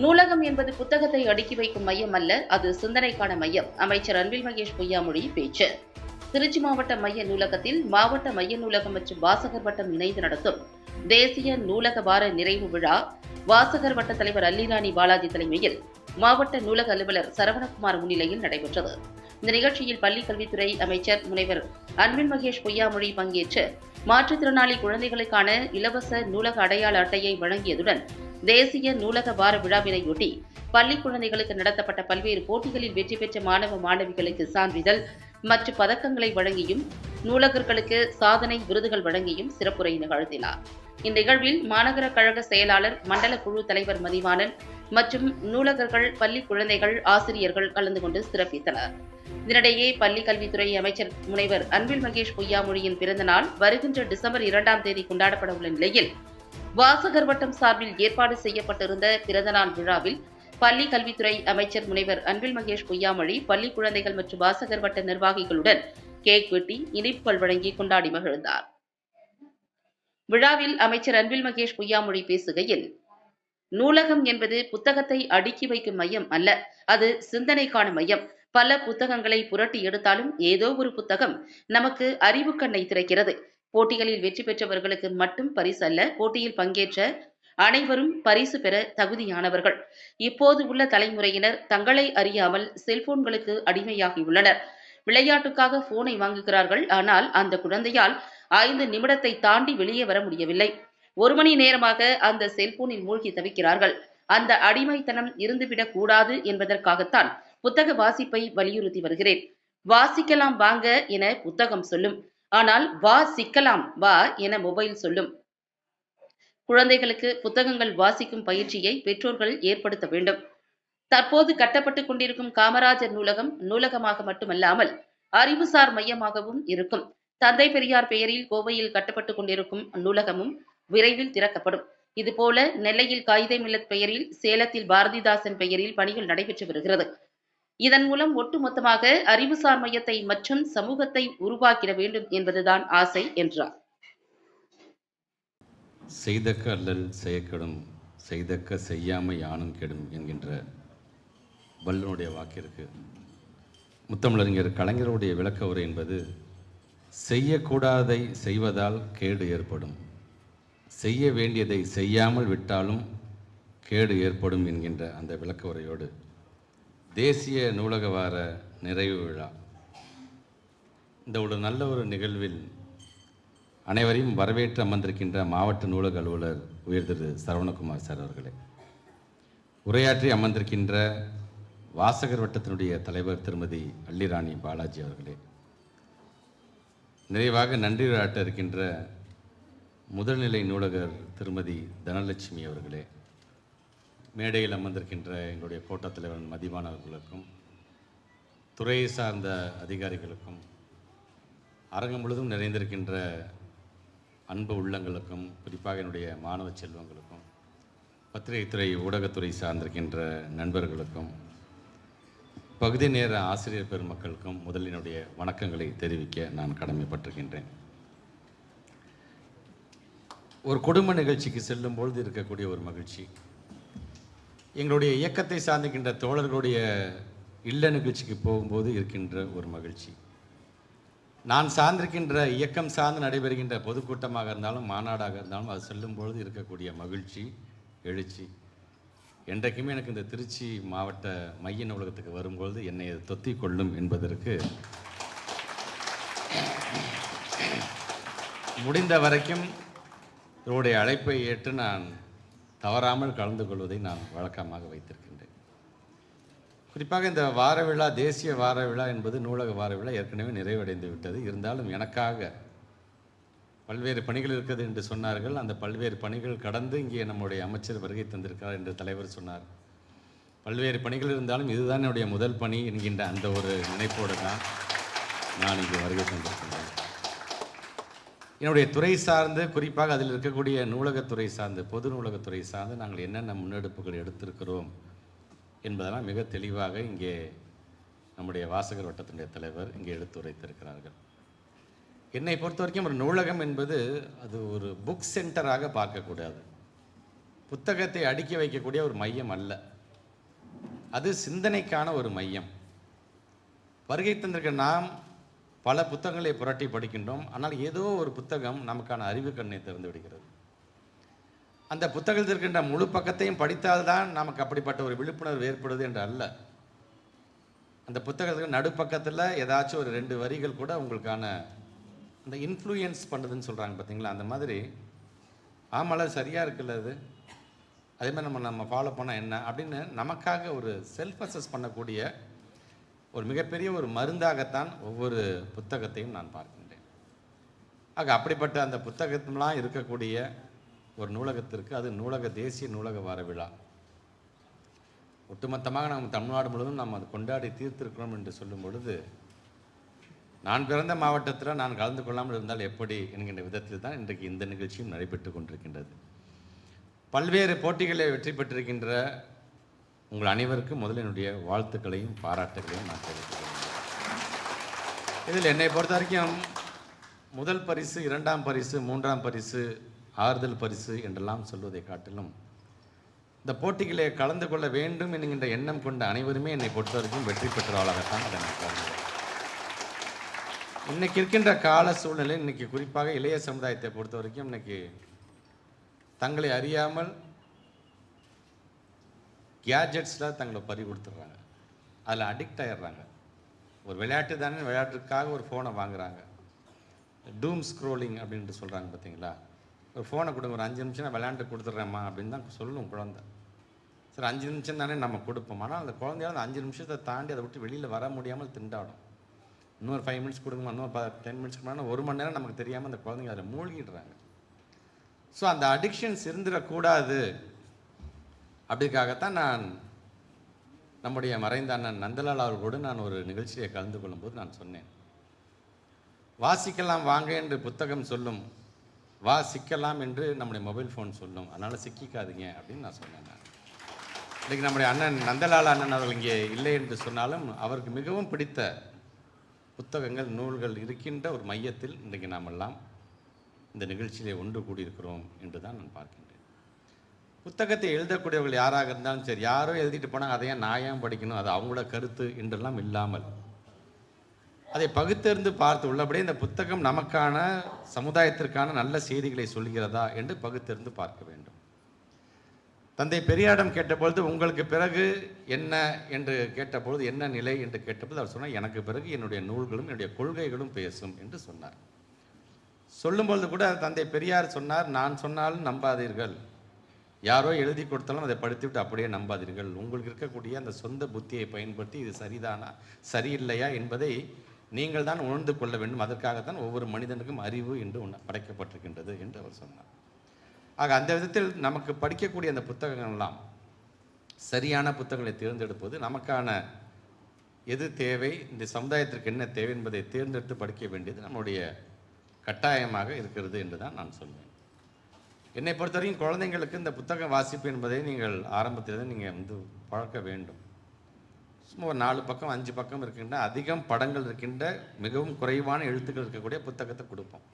நூலகம் என்பது புத்தகத்தை அடுக்கி வைக்கும் மையம் அல்ல, அது சிந்தனைக்கான மையம். அமைச்சர் அன்பில் மகேஷ் பொய்யாமொழி பேச்சு. திருச்சி மாவட்ட மைய நூலகத்தில் மாவட்ட மைய நூலகம் மற்றும் வாசகர் வட்டம் இணைந்து நடத்தும் தேசிய நூலக வார நிறைவு விழா வாசகர் வட்ட தலைவர் அல்லிராணி பாலாஜி தலைமையில் மாவட்ட நூலக அலுவலர் சரவணகுமார் முன்னிலையில் நடைபெற்றது. இந்த நிகழ்ச்சியில் பள்ளிக் கல்வித்துறை அமைச்சர் முனைவர் அன்பில் மகேஷ் பொய்யாமொழி பங்கேற்று மாற்றுத்திறனாளி குழந்தைகளுக்கான இலவச நூலக அடையாள அட்டையை வழங்கியதுடன் தேசிய நூலக வார விழாவினையொட்டி பள்ளி குழந்தைகளுக்கு நடத்தப்பட்ட பல்வேறு போட்டிகளில் வெற்றி பெற்ற மாணவ மாணவிகளுக்கு சான்றிதழ் மற்றும் பதக்கங்களை வழங்கியும் நூலகர்களுக்கு சாதனை விருதுகள் வழங்கியும் சிறப்புரை நிகழ்த்தினார். இந்நிகழ்வில் மாநகர கழக செயலாளர், மண்டல குழு தலைவர் மதிவாணன் மற்றும் நூலகர்கள், பள்ளி குழந்தைகள், ஆசிரியர்கள் கலந்து கொண்டு சிறப்பித்தனர். இதனிடையே பள்ளி கல்வித்துறை அமைச்சர் முனைவர் அன்பில் மகேஷ் பொய்யாமொழியின் பிறந்தநாள் வருகின்ற டிசம்பர் 2ஆம் தேதி கொண்டாடப்பட உள்ள நிலையில் வாசகர் வட்டம் சார்பில் ஏற்பாடு செய்யப்பட்டிருந்த பிறந்தநாள் விழாவில் பள்ளி கல்வித்துறை அமைச்சர் முனைவர் அன்பில் மகேஷ் பொய்யாமொழி பள்ளி குழந்தைகள் மற்றும் வாசகர் வட்ட நிர்வாகிகளுடன் கேக் வெட்டி இனிப்புகள் வழங்கி கொண்டாடி மகிழ்ந்தார். விழாவில் அமைச்சர் அன்பில் மகேஷ் பொய்யாமொழி பேசுகையில், நூலகம் என்பது புத்தகத்தை அடுக்கி வைக்கும் மையம் அல்ல, அது சிந்தனைக்கான மையம். பல புத்தகங்களை புரட்டி எடுத்தாலும் ஏதோ ஒரு புத்தகம் நமக்கு அறிவு கண்ணை திறக்கிறது. போட்டிகளில் வெற்றி பெற்றவர்களுக்கு மட்டும் பரிசு அல்ல, போட்டியில் பங்கேற்ற அனைவரும் பரிசு பெற தகுதியானவர்கள். இப்போது உள்ள தலைமுறையினர் தங்களை அறியாமல் செல்போன்களுக்கு அடிமையாகியுள்ளனர். விளையாட்டுக்காக போனை வாங்குகிறார்கள். ஆனால் அந்த குழந்தையால் 5 நிமிடத்தை தாண்டி வெளியே வர முடியவில்லை. 1 மணி நேரமாக அந்த செல்போனில் மூழ்கி தவிக்கிறார்கள். அந்த அடிமைத்தனம் இருந்துவிடக் கூடாது என்பதற்காகத்தான் புத்தக வாசிப்பை வலியுறுத்தி வருகிறேன். வாசிக்கலாம் வாங்க என புத்தகம் சொல்லும், ஆனால் வா சிக்கலாம் வா என மொபைல் சொல்லும். குழந்தைகளுக்கு புத்தகங்கள் வாசிக்கும் பயிற்சியை பெற்றோர்கள் ஏற்படுத்த வேண்டும். தற்போது கட்டப்பட்டுக் கொண்டிருக்கும் காமராஜர் நூலகம் நூலகமாக மட்டுமல்லாமல் அறிவுசார் மையமாகவும் இருக்கும். தந்தை பெரியார் பெயரில் கோவையில் கட்டப்பட்டுக் கொண்டிருக்கும் நூலகமும் விரைவில் திறக்கப்படும். இதுபோல நெல்லையில் காயிதே மில்லத் பெயரில், சேலத்தில் பாரதிதாசன் பெயரில் பணிகள் நடைபெற்று வருகிறது. இதன் மூலம் ஒட்டுமொத்தமாக அறிவுசார் மையத்தை மற்றும் சமூகத்தை உருவாக்கிட வேண்டும் என்பதுதான் ஆசை என்றார். செய்தக்க அல்லல் செய்யக்கெடும், செய்தக்க செய்யாமை யானும் கெடும் என்கின்ற வள்ளுவனுடைய வாக்கிற்கு முத்தமிழறிஞர் கலைஞருடைய விளக்க உரை என்பது, செய்யக்கூடாதை செய்வதால் கேடு ஏற்படும், செய்ய வேண்டியதை செய்யாமல் விட்டாலும் கேடு ஏற்படும் என்கின்ற அந்த விளக்க உரையோடு தேசிய நூலக வார நிறைவு விழா இந்த ஒரு நல்ல ஒரு நிகழ்வில் அனைவரையும் வரவேற்று அமர்ந்திருக்கின்ற மாவட்ட நூலக அலுவலர் உயர் திரு சரவணகுமார் சார் அவர்களே, உரையாற்றி அமர்ந்திருக்கின்ற வாசகர் வட்டத்தினுடைய தலைவர் திருமதி அல்லிராணி பாலாஜி அவர்களே, நிறைவாக நன்றி ஆட்ட இருக்கின்ற முதல்நிலை நூலகர் திருமதி தனலட்சுமி அவர்களே, மேடையில் அமர்ந்திருக்கின்ற எங்களுடைய கோட்ட தலைவர் மதிவான் அவர்களுக்கும், துறையை சார்ந்த அதிகாரிகளுக்கும், அரங்கம் முழுதும் நிறைந்திருக்கின்ற அன்பு உள்ளங்களுக்கும், குறிப்பாக என்னுடைய மாணவ செல்வங்களுக்கும், பத்திரிகைத்துறை ஊடகத்துறை சார்ந்திருக்கின்ற நண்பர்களுக்கும், பகுதி நேர ஆசிரியர் பெருமக்களுக்கும் முதலினுடைய வணக்கங்களை தெரிவிக்க நான் கடமைப்பட்டிருக்கின்றேன். ஒரு குடும்ப நிகழ்ச்சிக்கு செல்லும் பொழுது இருக்கக்கூடிய ஒரு மகிழ்ச்சி, எங்களுடைய இயக்கத்தை சார்ந்திருக்கின்ற தோழர்களுடைய இல்ல நிகழ்ச்சிக்கு போகும்போது இருக்கின்ற ஒரு மகிழ்ச்சி, நான் சார்ந்திருக்கின்ற இயக்கம் சார்ந்து நடைபெறுகின்ற பொதுக்கூட்டமாக இருந்தாலும் மாநாடாக இருந்தாலும் அது செல்லும் பொழுது இருக்கக்கூடிய மகிழ்ச்சி, எழுச்சி என்றைக்குமே எனக்கு இந்த திருச்சி மாவட்ட மைய நூலகத்துக்கு வரும்பொழுது என்னை தொத்தி கொள்ளும் என்பதற்கு முடிந்த வரைக்கும் இவருடைய அழைப்பை ஏற்று நான் தவறாமல் கலந்து கொள்வதை நான் வழக்கமாக வைத்திருக்கின்றேன். குறிப்பாக இந்த வார விழா, தேசிய வார விழா என்பது நூலக வார விழா ஏற்கனவே நிறைவடைந்து விட்டது. இருந்தாலும் எனக்காக பல்வேறு பணிகள் இருக்கிறது என்று சொன்னார்கள். அந்த பல்வேறு பணிகள் கடந்து இங்கே நம்முடைய அமைச்சர் வருகை தந்திருக்கிறார் என்று தலைவர் சொன்னார். பல்வேறு பணிகள் இருந்தாலும் இதுதான் என்னுடைய முதல் பணி என்கின்ற அந்த ஒரு நினைப்போடு தான் நான் இங்கே வருகை தந்திருக்கின்றேன். என்னுடைய துறை சார்ந்து, குறிப்பாக அதில் இருக்கக்கூடிய நூலகத்துறை சார்ந்து, பொது நூலகத்துறை சார்ந்து நாங்கள் என்னென்ன முன்னெடுப்புகள் எடுத்திருக்கிறோம் என்பதெல்லாம் மிக தெளிவாக இங்கே நம்முடைய வாசகர் வட்டத்தினுடைய தலைவர் இங்கே எடுத்துரைத்திருக்கிறார்கள். என்னை பொறுத்த வரைக்கும் ஒரு நூலகம் என்பது அது ஒரு புக் சென்டராக பார்க்கக்கூடாது. புத்தகத்தை அடுக்கி வைக்கக்கூடிய ஒரு மையம் அல்ல, அது சிந்தனைக்கான ஒரு மையம். வருகை தந்திருக்க நாம் பல புத்தகங்களை புரட்டி படிக்கின்றோம். ஆனால் ஏதோ ஒரு புத்தகம் நமக்கான அறிவு கண்ணை திறந்து விடுகிறது. அந்த புத்தகத்தில் இருக்கின்ற முழு பக்கத்தையும் படித்தால்தான் நமக்கு அப்படிப்பட்ட ஒரு விழிப்புணர்வு ஏற்படுது என்று அல்ல. அந்த புத்தகத்துக்கு நடுப்பக்கத்தில் ஏதாச்சும் ஒரு 2 வரிகள் கூட உங்களுக்கான அந்த இன்ஃப்ளூயன்ஸ் பண்ணுதுன்னு சொல்கிறாங்க பார்த்தீங்களா, அந்த மாதிரி ஆமாம் சரியாக இருக்குல்ல அது, அதே மாதிரி நம்ம ஃபாலோ பண்ணால் என்ன அப்படின்னு நமக்காக ஒரு செல்ஃப் அசஸ் பண்ணக்கூடிய ஒரு மிகப்பெரிய ஒரு மருந்தாகத்தான் ஒவ்வொரு புத்தகத்தையும் நான் பார்க்கின்றேன். ஆக அப்படிப்பட்ட அந்த புத்தகத்திலாம் இருக்கக்கூடிய ஒரு நூலகத்திற்கு, அது தேசிய நூலக வார விழா, ஒட்டுமொத்தமாக நம்ம தமிழ்நாடு முழுவதும் நாம் அதை கொண்டாடி தீர்த்திருக்கிறோம் என்று சொல்லும் பொழுது, நான் பிறந்த மாவட்டத்தில் நான் கலந்து கொள்ளாமல் இருந்தால் எப்படி என்கின்ற விதத்தில் தான் இன்றைக்கு இந்த நிகழ்ச்சியும் நடைபெற்று கொண்டிருக்கின்றது. பல்வேறு போட்டிகளை வெற்றி பெற்றிருக்கின்ற உங்கள் அனைவருக்கும் முதலில் என்னுடைய வாழ்த்துக்களையும் பாராட்டுகளையும் நான் தெரிவித்துக்கிறேன். இதில் என்னை பொறுத்த வரைக்கும் முதல் பரிசு, 2ஆம் பரிசு, 3ஆம் பரிசு, ஆறுதல் பரிசு என்றெல்லாம் சொல்வதை காட்டிலும் இந்த போட்டிகளை கலந்து கொள்ள வேண்டும் என்கின்ற எண்ணம் கொண்ட அனைவருமே என்னை பொறுத்த வரைக்கும் வெற்றி பெற்றவர்களாகத்தான் அதை நான் கருதுகிறேன். இன்னைக்கு இருக்கின்ற கால சூழ்நிலை, இன்னைக்கு குறிப்பாக இளைய சமுதாயத்தை பொறுத்த வரைக்கும் இன்னைக்கு தங்களை அறியாமல் கேஜெட்ஸில் தங்களை பறி கொடுத்துட்றாங்க, அதில் அடிக்ட் ஆகிடுறாங்க. ஒரு விளையாட்டு தானே, விளையாட்டுக்காக ஒரு ஃபோனை வாங்குறாங்க. டூம் ஸ்க்ரோலிங் அப்படின்ட்டு சொல்கிறாங்க பார்த்தீங்களா, ஒரு ஃபோனை கொடுங்க, ஒரு 5 நிமிஷம் நான் விளையாண்டு கொடுத்துட்றேம்மா அப்படின்னு தான் சொல்லும் குழந்தை. சரி 5 நிமிஷம் தானே நம்ம கொடுப்போம், ஆனால் அந்த குழந்தையால் அந்த 5 நிமிஷத்தை தாண்டி அதை விட்டு வெளியில் வர முடியாமல் திண்டாடும். இன்னொரு 5 மினிட்ஸ் கொடுங்கம்மா, இன்னொரு 10 மினிட்ஸ் கொடுங்க, 1 மணி நேரம் நமக்கு தெரியாமல் அந்த குழந்தைங்க அதில் மூழ்கிடுறாங்க. ஸோ அந்த அடிக்ஷன்ஸ் இருந்துடக்கூடாது அப்படிக்காகத்தான் நான் நம்முடைய மறைந்த அண்ணன் நந்தலால் அவர்களோடு நான் ஒரு நிகழ்ச்சியை கலந்து கொள்ளும்போது நான் சொன்னேன், வாசிக்கலாம் வாங்க என்று புத்தகம் சொல்லும், சிக்கலாம் என்று நம்முடைய மொபைல் ஃபோன் சொல்லும், அதனால் சிக்கிக்காதீங்க அப்படின்னு நான் சொன்னேன். இன்றைக்கி நம்முடைய அண்ணன் நந்தலால் அண்ணன் அவர்கள் இங்கே இல்லை என்று சொன்னாலும் அவருக்கு மிகவும் பிடித்த புத்தகங்கள், நூல்கள் இருக்கின்ற ஒரு மையத்தில் இன்றைக்கு நாம் எல்லாம் இந்த நிகழ்ச்சியிலே ஒன்று கூடியிருக்கிறோம் என்று தான் நான் பார்க்கின்றேன். புத்தகத்தை எழுதக்கூடியவர்கள் யாராக இருந்தாலும் சரி, யாரோ எழுதிட்டு போனால் அதை நான் ஏன் படிக்கணும், அது அவங்களோட கருத்து என்றெல்லாம் இல்லாமல் அதை பகுத்தறிந்து பார்த்து உள்ளபடியே இந்த புத்தகம் நமக்கான, சமுதாயத்திற்கான நல்ல செய்திகளை சொல்கிறதா என்று பகுத்தறிந்து பார்க்க வேண்டும். தந்தை பெரியாரிடம் கேட்டபொழுது உங்களுக்கு பிறகு என்ன என்று கேட்டபொழுது, என்ன நிலை என்று கேட்டபோது அவர் சொன்னார், எனக்கு பிறகு என்னுடைய நூல்களும் என்னுடைய கொள்கைகளும் பேசும் என்று சொன்னார். சொல்லும்பொழுது கூட தந்தை பெரியார் சொன்னார், நான் சொன்னாலும் நம்பாதீர்கள், யாரோ எழுதி கொடுத்தாலும் அதை படித்துவிட்டு அப்படியே நம்பாதீர்கள், உங்களுக்கு இருக்கக்கூடிய அந்த சொந்த புத்தியை பயன்படுத்தி இது சரிதானா சரியில்லையா என்பதை நீங்கள் தான் உணர்ந்து கொள்ள வேண்டும், அதற்காகத்தான் ஒவ்வொரு மனிதனுக்கும் அறிவு என்று படைக்கப்பட்டிருக்கின்றது என்று அவர் சொன்னார். ஆக அந்த விதத்தில் நமக்கு படிக்கக்கூடிய அந்த புத்தகங்கள் எல்லாம் சரியான புத்தகங்களை தேர்ந்தெடுப்பது, நமக்கான எது தேவை, இந்த சமுதாயத்திற்கு என்ன தேவை என்பதை தேர்ந்தெடுத்து படிக்க வேண்டியது நம்முடைய கட்டாயமாக இருக்கிறது என்று தான் நான் சொல்வேன். என்னை பொறுத்தவரைக்கும் குழந்தைங்களுக்கு இந்த புத்தக வாசிப்பு என்பதை நீங்கள் ஆரம்பத்திலிருந்து நீங்கள் பழக்க வேண்டும். சும்மா ஒரு 4 பக்கம் 5 பக்கம் இருக்கின்ற, அதிகம் படங்கள் இருக்கின்ற, மிகவும் குறைவான எழுத்துக்கள் இருக்கக்கூடிய புத்தகத்தை கொடுப்போம்.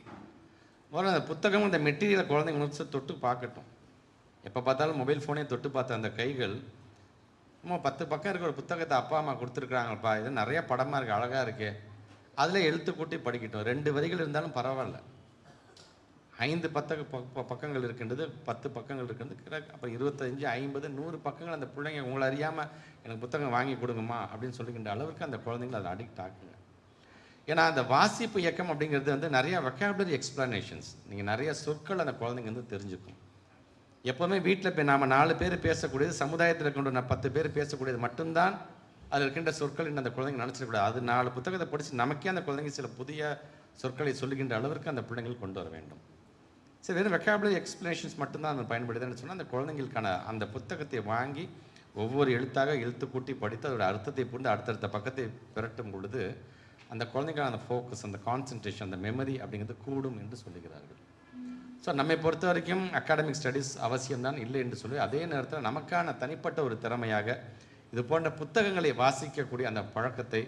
முதல்ல அந்த புத்தகம், இந்த மெட்டீரியலை குழந்தைங்க முடிச்சு தொட்டு பார்க்கட்டும். எப்போ பார்த்தாலும் மொபைல் ஃபோனே தொட்டு பார்த்த அந்த கைகள், சும்மா 10 பக்கம் இருக்கிற ஒரு புத்தகத்தை அப்பா அம்மா கொடுத்துருக்குறாங்கப்பா, இது நிறைய படமாக இருக்குது, அழகாக இருக்கே, அதில் எழுத்து கூட்டி படிக்கட்டும். 2 வரிகள் இருந்தாலும் பரவாயில்ல. 5 பக்கங்கள் இருக்கின்றது, 10 பக்கங்கள் இருக்கின்றது, அப்புறம் 25, 50, 100 பக்கங்கள் அந்த பிள்ளைங்க உங்களை அறியாமல் எனக்கு புத்தகம் வாங்கி கொடுங்கம்மா அப்படின்னு சொல்லுகின்ற அளவுக்கு அந்த குழந்தைங்களை அதை அடிக்ட் ஆக்குங்க. ஏன்னா அந்த வாசிப்பு இயக்கம் அப்படிங்கிறது நிறைய வெக்காபுலரி எக்ஸ்பிளனேஷன்ஸ், நீங்கள் நிறைய சொற்கள் அந்த குழந்தைங்க தெரிஞ்சுக்கும். எப்போவுமே வீட்டில் இப்போ நாம் 4 பேர் பேசக்கூடியது, சமுதாயத்தில் கொண்டு 10 பேர் பேசக்கூடியது மட்டும்தான் அதில் இருக்கின்ற சொற்கள் என்று அந்த குழந்தைங்க நினச்சிடக்கூடாது. அது 4 புத்தகத்தை படித்து நமக்கே அந்த குழந்தைங்க சில புதிய சொற்களை சொல்லுகின்ற அளவிற்கு அந்த பிள்ளைங்கள் கொண்டு வர வேண்டும். சரி, வெறும் வெக்காபுலரி எக்ஸ்பிளனேஷன்ஸ் மட்டும்தான் அது பயன்படுதுன்னு சொன்னால் அந்த குழந்தைங்களுக்கான அந்த புத்தகத்தை வாங்கி ஒவ்வொரு எழுத்தாக எழுத்து கூட்டி படித்து அதோட அர்த்தத்தை புரிந்து அடுத்தடுத்த பக்கத்தை பிரட்டும் பொழுது அந்த குழந்தைக்கான அந்த ஃபோக்கஸ், அந்த கான்சன்ட்ரேஷன், அந்த மெமரி அப்படிங்கிறது கூடும் என்று சொல்லுகிறார்கள். ஸோ நம்மை பொறுத்த வரைக்கும் அகாடமிக் ஸ்டடீஸ் அவசியம்தான், இல்லை என்று சொல்லி, அதே நேரத்தில் நமக்கான தனிப்பட்ட ஒரு திறமையாக இது போன்ற புத்தகங்களை வாசிக்கக்கூடிய அந்த பழக்கத்தை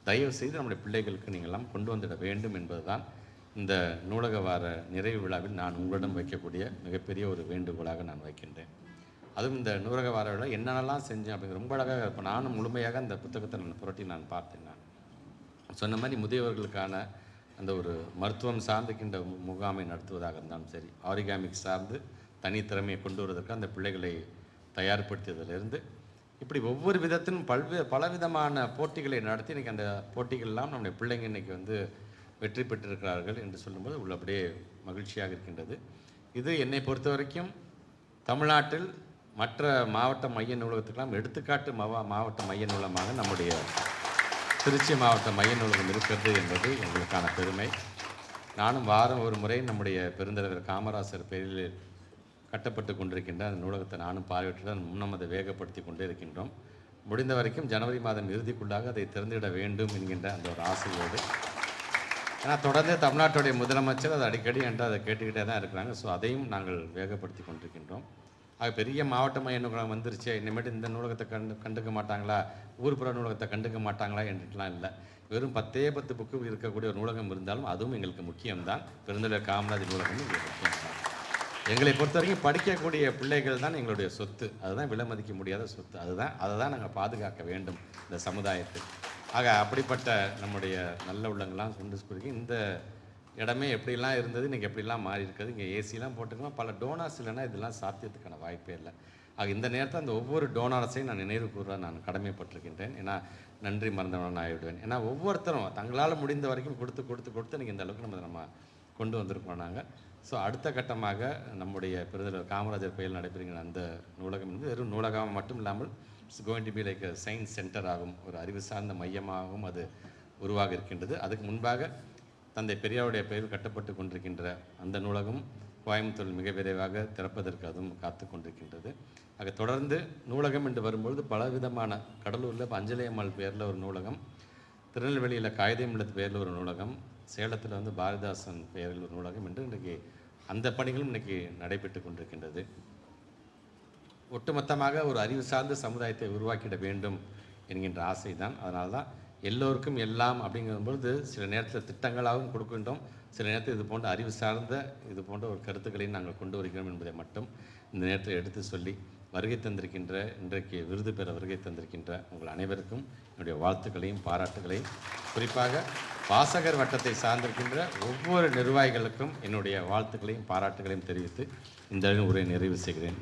தயவு செய்து நம்முடைய பிள்ளைகளுக்கு நீங்கள்லாம் கொண்டு வந்துட வேண்டும் என்பதுதான் இந்த நூலக வார நிறைவு விழாவில் நான் உங்களிடம் வைக்கக்கூடிய மிகப்பெரிய ஒரு வேண்டுகோளாக நான் வைக்கின்றேன். அதுவும் இந்த நூலக வார விழா என்னென்னலாம் செஞ்சேன் அப்படிங்கிற ரொம்ப அழகாக இப்போ நானும் முழுமையாக அந்த புத்தகத்தை புரட்டி நான் பார்த்தேன். நான் சொன்ன மாதிரி முதியவர்களுக்கான அந்த ஒரு மருத்துவம் சார்ந்துக்கின்ற முகாமை நடத்துவதாக இருந்தாலும் சரி, ஆரிகாமிக் சார்ந்து தனித்திறமையை கொண்டு வருவதற்கு அந்த பிள்ளைகளை தயார்படுத்தியதிலிருந்து இப்படி ஒவ்வொரு விதத்திலும் பலவிதமான போட்டிகளை நடத்தி இன்றைக்கி அந்த போட்டிகள்லாம் நம்முடைய பிள்ளைங்க இன்றைக்கி வெற்றி பெற்றிருக்கிறார்கள் என்று சொல்லும்போது உள்ளபடியே மகிழ்ச்சியாக இருக்கின்றது. இது என்னை பொறுத்த வரைக்கும் தமிழ்நாட்டில் மற்ற மாவட்ட மைய நூலகத்துக்கெல்லாம் எடுத்துக்காட்டு மாவட்ட மைய நூலகமாக நம்முடைய திருச்சி மாவட்ட மைய நூலகம் இருக்கிறது என்பது எங்களுக்கான பெருமை. நானும் வாரம் ஒரு முறை நம்முடைய பெருந்தலைவர் காமராசர் பெயரில் கட்டப்பட்டு கொண்டிருக்கின்ற அந்த நூலகத்தை நானும் பார்வையிட்டு முன்னம் அதை வேகப்படுத்தி கொண்டே இருக்கின்றோம். முடிந்த வரைக்கும் ஜனவரி மாதம் இறுதிக்குள்ளாக அதை திறந்துவிட வேண்டும் என்கின்ற அந்த ஒரு ஆசையோடு, ஏன்னா தொடர்ந்து தமிழ்நாட்டுடைய முதலமைச்சர் அதை அடிக்கடி என்று அதை கேட்டுக்கிட்டே தான் இருக்கிறாங்க. ஸோ அதையும் நாங்கள் வேகப்படுத்தி கொண்டிருக்கின்றோம். ஆக பெரிய மாவட்ட மைய நூலகம் வந்துருச்சு, இனிமேட்டு இந்த நூலகத்தை கண்டுக்க மாட்டாங்களா, ஊர்ப்புற நூலகத்தை கண்டுக்க மாட்டாங்களா என்றுலாம் இல்லை. வெறும் 10 புக்கு இருக்கக்கூடிய ஒரு நூலகம் இருந்தாலும் அதுவும் எங்களுக்கு முக்கியம்தான். பெருந்தலைவர் காமராஜர் நூலகமும் எங்களுக்கு முக்கியம்தான். எங்களை பொறுத்த வரைக்கும் படிக்கக்கூடிய பிள்ளைகள் தான் எங்களுடைய சொத்து. அதுதான் விலை மதிக்க முடியாத சொத்து. அதை தான் நாங்கள் பாதுகாக்க வேண்டும் இந்த சமுதாயத்தில். ஆக அப்படிப்பட்ட நம்முடைய நல்ல உள்ளங்கள்லாம் கொண்டு சொல்லி இந்த இடமே எப்படிலாம் இருந்தது, இன்றைக்கி எப்படிலாம் மாறி இருக்குது. இங்கே ஏசிலாம் போட்டுக்கலாம், பல டோனார்ஸ் இல்லைன்னா இதெல்லாம் சாத்தியத்துக்கான வாய்ப்பே இல்லை. ஆக இந்த நேரத்தில் அந்த ஒவ்வொரு டோனார்ஸையும் நான் நினைவு கூற நான் கடமைப்பட்டிருக்கின்றேன். ஏன்னா நன்றி மறந்தவன் ஆகிவிடுவேன். ஏன்னா ஒவ்வொருத்தரும் தங்களால் முடிந்த வரைக்கும் கொடுத்து இன்றைக்கி இந்த அளவுக்கு நம்ம கொண்டு வந்திருக்கோம் நாங்கள். ஸோ அடுத்த கட்டமாக நம்முடைய பெருந்தலைவர் காமராஜர் பெயரில் நடைபெறுகிற அந்த நூலகம் வெறும் நூலகம் மட்டும் இல்லாமல் it's going to be like a science centre ஆகும், ஒரு அறிவு சார்ந்த மையமாகவும் அது உருவாக இருக்கின்றது. அதுக்கு முன்பாக தந்தை பெரியாருடைய பெயரில் கட்டப்பட்டு கொண்டிருக்கின்ற அந்த நூலகம் கோயம்புத்தூரில் மிக விரைவாக திறப்பதற்கு அதுவும் காத்து கொண்டிருக்கின்றது. ஆக தொடர்ந்து நூலகம் என்று வரும்பொழுது பலவிதமான, கடலூரில் அஞ்சலி அம்மாள் பேரில் ஒரு நூலகம், திருநெல்வேலியில் காகிதம் இல்லத்து பேரில் ஒரு நூலகம், சேலத்தில் பாரதிதாசன் பெயரில் ஒரு நூலகம் என்று இன்றைக்கி அந்த பணிகளும் இன்றைக்கி நடைபெற்று கொண்டிருக்கின்றது. ஒட்டுமொத்தமாக ஒரு அறிவு சார்ந்த சமுதாயத்தை உருவாக்கிட வேண்டும் என்கின்ற ஆசை தான். அதனால தான் எல்லோருக்கும் எல்லாம் அப்படிங்கும்பொழுது சில நேரத்தில் திட்டங்களாகவும் கொடுக்கின்றோம், சில நேரத்தில் இது போன்ற அறிவு சார்ந்த இது போன்ற ஒரு கருத்துக்களையும் நாங்கள் கொண்டு வருகிறோம் என்பதை மட்டும் இந்த நேரத்தில் எடுத்து சொல்லி, வருகை தந்திருக்கின்ற இன்றைக்கு விருது பெற வருகை தந்திருக்கின்ற உங்கள் அனைவருக்கும் என்னுடைய வாழ்த்துக்களையும் பாராட்டுகளையும், குறிப்பாக வாசகர் வட்டத்தை சார்ந்திருக்கின்ற ஒவ்வொரு நிர்வாகிகளுக்கும் என்னுடைய வாழ்த்துக்களையும் பாராட்டுகளையும் தெரிவித்து இந்த உரையை நிறைவு செய்கிறேன்.